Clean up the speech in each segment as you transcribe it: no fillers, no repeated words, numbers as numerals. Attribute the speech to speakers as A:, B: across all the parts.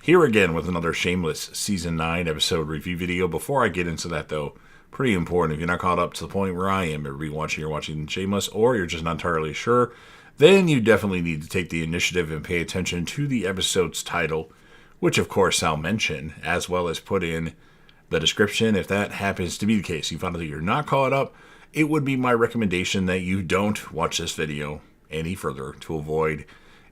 A: Here again with another Shameless Season 9 episode review video. Before I get into that, though, pretty important, if you're not caught up to the point where I am, you're watching Shameless, or you're just not entirely sure, then you definitely need to take the initiative and pay attention to the episode's title, which of course I'll mention, as well as put in the description. If that happens to be the case, you found out that you're not caught up, it would be my recommendation that you don't watch this video any further to avoid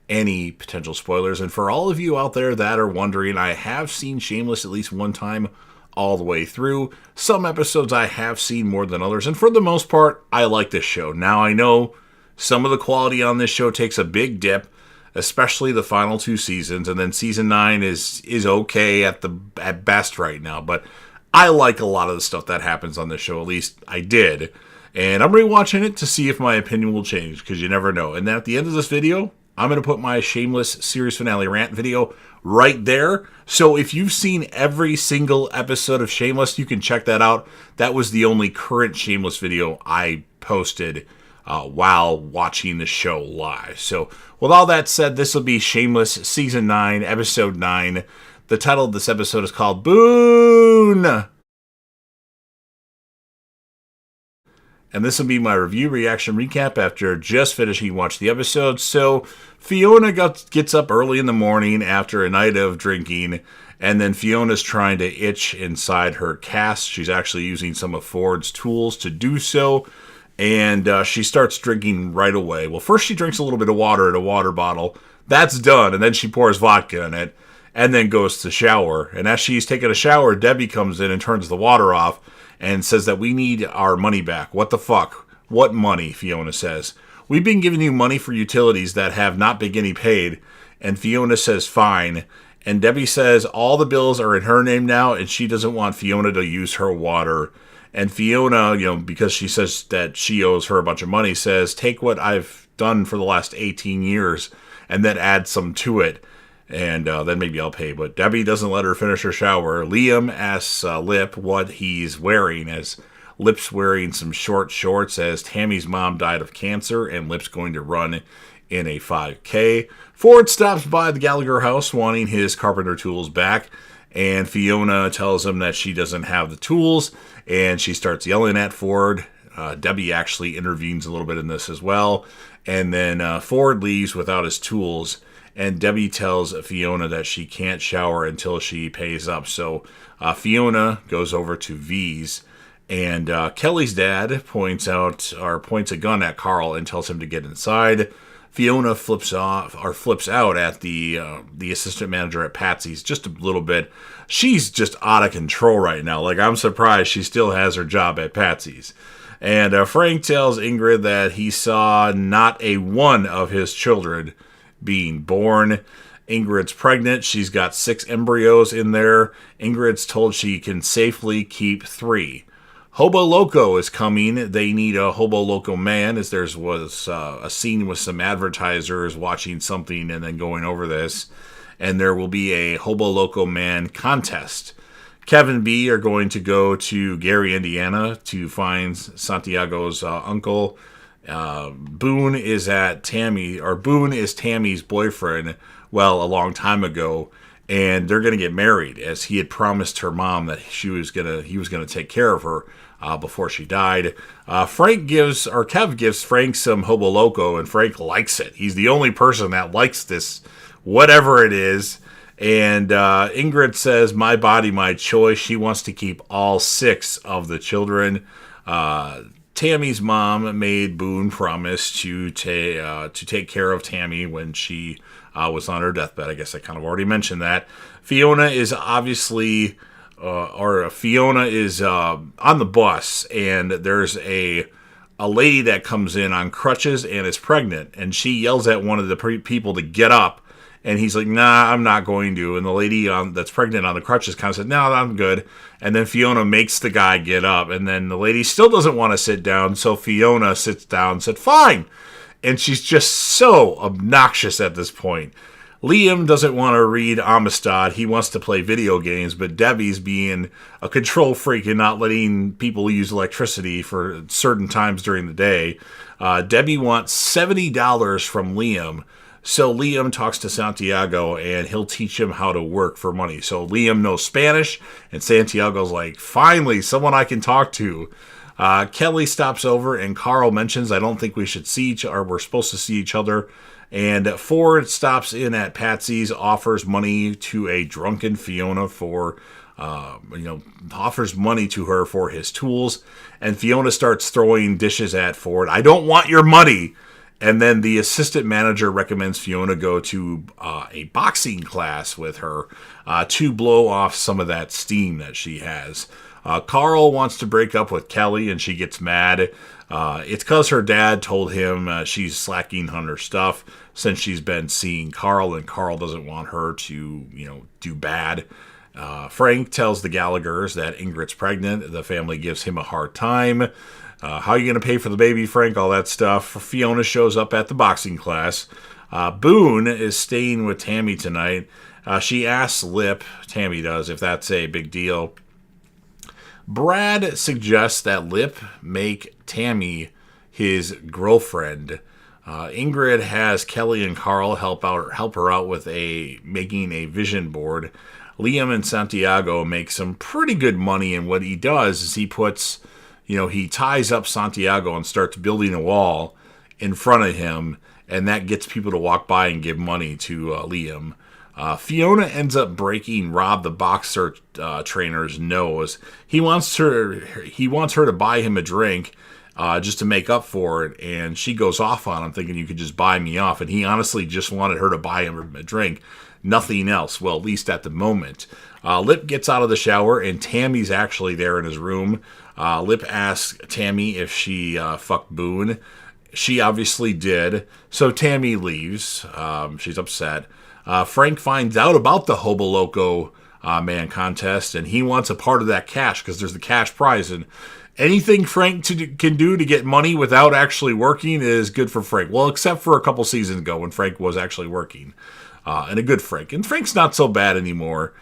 A: any potential spoilers. And for all of you out there that are wondering, I have seen Shameless at least one time all the way through. Some episodes I have seen more than others, and for the most part, I like this show. Now, I know some of the quality on this show takes a big dip, especially the final 2 seasons, and then season 9 is okay at best right now, but I like a lot of the stuff that happens on this show. At least I did. And I'm rewatching it to see if my opinion will change, because you never know. And then at the end of this video, I'm going to put my Shameless series finale rant video right there. So if you've seen every single episode of Shameless, you can check that out. That was the only current Shameless video I posted while watching the show live. So with all that said, this will be Shameless Season 9, Episode 9. The title of this episode is called Boooooooooone. And this will be my review, reaction, recap after just finishing watching the episode. So Fiona gets up early in the morning after a night of drinking, and then Fiona's trying to itch inside her cast. She's actually using some of Ford's tools to do so, and she starts drinking right away. Well, first she drinks a little bit of water in a water bottle. That's done, and then she pours vodka in it, and then goes to shower. And as she's taking a shower, Debbie comes in and turns the water off and says that we need our money back. What the fuck? What money? Fiona says. We've been giving you money for utilities that have not been getting paid. And Fiona says fine. And Debbie says all the bills are in her name now, and she doesn't want Fiona to use her water. And Fiona, because she says that she owes her a bunch of money, says, take what I've done for the last 18 years and then add some to it. And then maybe I'll pay. But Debbie doesn't let her finish her shower. Liam asks Lip what he's wearing, as Lip's wearing some short shorts, as Tammy's mom died of cancer and Lip's going to run in a 5K. Ford stops by the Gallagher house wanting his carpenter tools back, and Fiona tells him that she doesn't have the tools, and she starts yelling at Ford. Debbie actually intervenes a little bit in this as well, and then Ford leaves without his tools. And Debbie tells Fiona that she can't shower until she pays up. So Fiona goes over to V's, and Kelly's dad points a gun at Carl and tells him to get inside. Fiona flips out at the assistant manager at Patsy's just a little bit. She's just out of control right now. Like, I'm surprised she still has her job at Patsy's. And Frank tells Ingrid that he saw not a one of his children being born. Ingrid's pregnant. She's got 6 embryos in there. Ingrid's told she can safely keep 3. Hobo Loco is coming. They need a Hobo Loco man, as there was a scene with some advertisers watching something and then going over this. And there will be a Hobo Loco man contest. Kevin B are going to go to Gary, Indiana to find Santiago's uncle. Boone is Tammy's boyfriend, well, a long time ago, and they're going to get married, as he had promised her mom that he was going to take care of her before she died. Kev gives Frank some Hobo Loco, and Frank likes it. He's the only person that likes this, whatever it is. And Ingrid says, my body, my choice. She wants to keep all 6 of the children. Tammy's mom made Boone promise to take care of Tammy when she was on her deathbed. I guess I kind of already mentioned that. Fiona is on the bus, and there's a lady that comes in on crutches and is pregnant, and she yells at one of the people to get up. And he's like, nah, I'm not going to. And the lady that's pregnant on the crutches kind of said, no, I'm good. And then Fiona makes the guy get up. And then the lady still doesn't want to sit down. So Fiona sits down and said, fine. And she's just so obnoxious at this point. Liam doesn't want to read Amistad. He wants to play video games. But Debbie's being a control freak and not letting people use electricity for certain times during the day. Debbie wants $70 from Liam So Liam talks to Santiago, and he'll teach him how to work for money. So Liam knows Spanish, and Santiago's like, finally, someone I can talk to. Kelly stops over, and Carl mentions, I don't think we should see each other, we're supposed to see each other. And Ford stops in at Patsy's, offers money to a drunken Fiona for, offers money to her for his tools. And Fiona starts throwing dishes at Ford. I don't want your money. And then the assistant manager recommends Fiona go to a boxing class with her to blow off some of that steam that she has. Carl wants to break up with Kelly, and she gets mad. It's because her dad told him she's slacking on her stuff since she's been seeing Carl, and Carl doesn't want her to, do bad. Frank tells the Gallaghers that Ingrid's pregnant. The family gives him a hard time. How are you going to pay for the baby, Frank? All that stuff. Fiona shows up at the boxing class. Boone is staying with Tammy tonight. She asks Lip, Tammy does, if that's a big deal. Brad suggests that Lip make Tammy his girlfriend. Ingrid has Kelly and Carl help her out with making a vision board. Liam and Santiago make some pretty good money, and what he does is he ties up Santiago and starts building a wall in front of him, and that gets people to walk by and give money to Liam. Fiona ends up breaking Rob the boxer trainer's nose. He wants her to buy him a drink just to make up for it, and she goes off on him thinking, you could just buy me off, and he honestly just wanted her to buy him a drink, nothing else, well, at least at the moment. Lip gets out of the shower, and Tammy's actually there in his room. Lip asks Tammy if she fucked Boone. She obviously did, so Tammy leaves. She's upset. Frank finds out about the Hobo Loco Man contest, and he wants a part of that cash because there's the cash prize. And anything Frank can do to get money without actually working is good for Frank. Well, except for a couple seasons ago when Frank was actually working, and a good Frank. And Frank's not so bad anymore.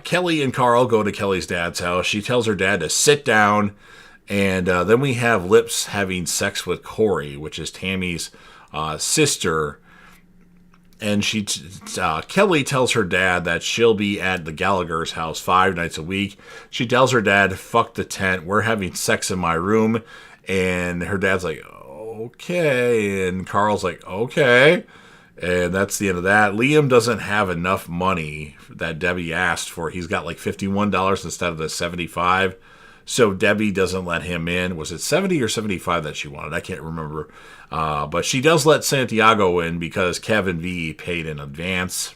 A: Kelly and Carl go to Kelly's dad's house. She tells her dad to sit down, and then we have Lips having sex with Corey, which is Tammy's sister. And Kelly tells her dad that she'll be at the Gallagher's house 5 nights a week. She tells her dad, fuck the tent, we're having sex in my room. And her dad's like, okay. And Carl's like, okay. And that's the end of that. Liam doesn't have enough money that Debbie asked for. He's got like $51 instead of the $75. So Debbie doesn't let him in. Was it 70 or 75 that she wanted? I can't remember. But she does let Santiago in because Kevin V paid in advance.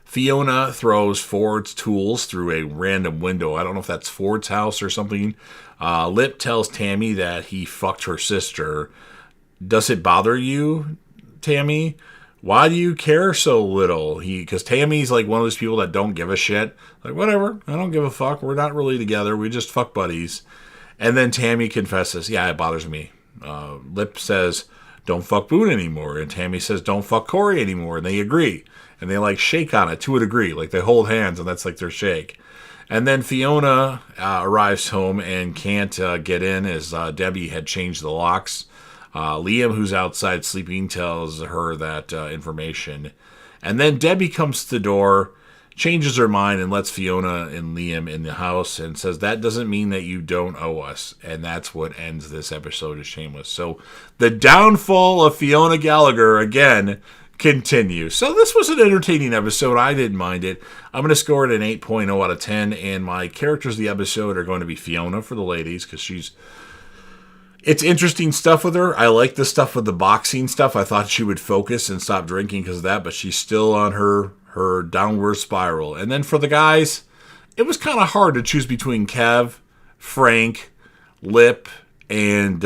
A: Fiona throws Ford's tools through a random window. I don't know if that's Ford's house or something. Lip tells Tammy that he fucked her sister. Does it bother you, Tammy? Why do you care so little? Because Tammy's like one of those people that don't give a shit. Like, whatever, I don't give a fuck. We're not really together. We just fuck buddies. And then Tammy confesses, yeah, it bothers me. Lip says, don't fuck Boone anymore. And Tammy says, don't fuck Corey anymore. And they agree. And they like shake on it to a degree. Like they hold hands and that's like their shake. And then Fiona arrives home and can't get in as Debbie had changed the locks. Liam, who's outside sleeping, tells her that information. And then Debbie comes to the door, changes her mind, and lets Fiona and Liam in the house and says, that doesn't mean that you don't owe us. And that's what ends this episode of Shameless. So the downfall of Fiona Gallagher, again, continues. So this was an entertaining episode. I didn't mind it. I'm going to score it an 8.0 out of 10. And my characters of the episode are going to be Fiona for the ladies because it's interesting stuff with her. I like the stuff with the boxing stuff. I thought she would focus and stop drinking because of that, but she's still on her downward spiral. And then for the guys, it was kind of hard to choose between Kev, Frank, Lip, and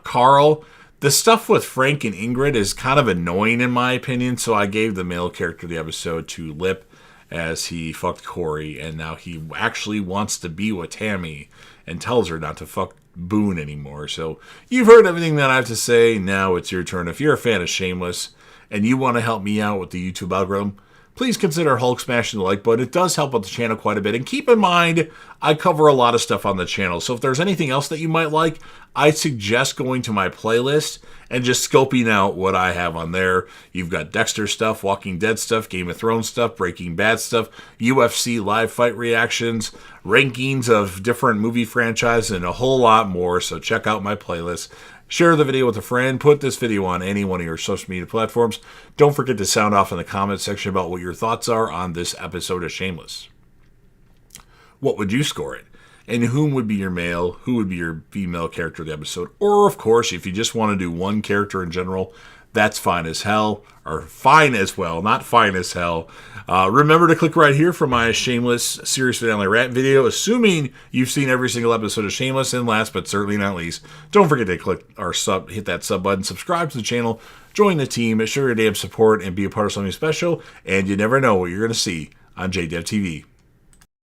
A: Carl. The stuff with Frank and Ingrid is kind of annoying in my opinion, so I gave the male character of the episode to Lip as he fucked Corey, and now he actually wants to be with Tammy and tells her not to fuck Boone anymore. So you've heard everything that I have to say. Now it's your turn. If you're a fan of Shameless and you want to help me out with the YouTube algorithm, please consider Hulk smashing the like button. It does help out the channel quite a bit. And keep in mind, I cover a lot of stuff on the channel. So if there's anything else that you might like, I suggest going to my playlist and just scoping out what I have on there. You've got Dexter stuff, Walking Dead stuff, Game of Thrones stuff, Breaking Bad stuff, UFC live fight reactions, rankings of different movie franchises, and a whole lot more. So check out my playlist. Share the video with a friend. Put this video on any one of your social media platforms. Don't forget to sound off in the comments section about what your thoughts are on this episode of Shameless. What would you score it? And whom would be your male? Who would be your female character of the episode? Or, of course, if you just want to do one character in general, that's fine as hell. Or fine as well, not fine as hell. Remember to click right here for my Shameless series finale rant video, assuming you've seen every single episode of Shameless. And last but certainly not least, don't forget to click or hit that sub button, subscribe to the channel, join the team, show your damn support, and be a part of something special. And you never know what you're going to see on JDev TV.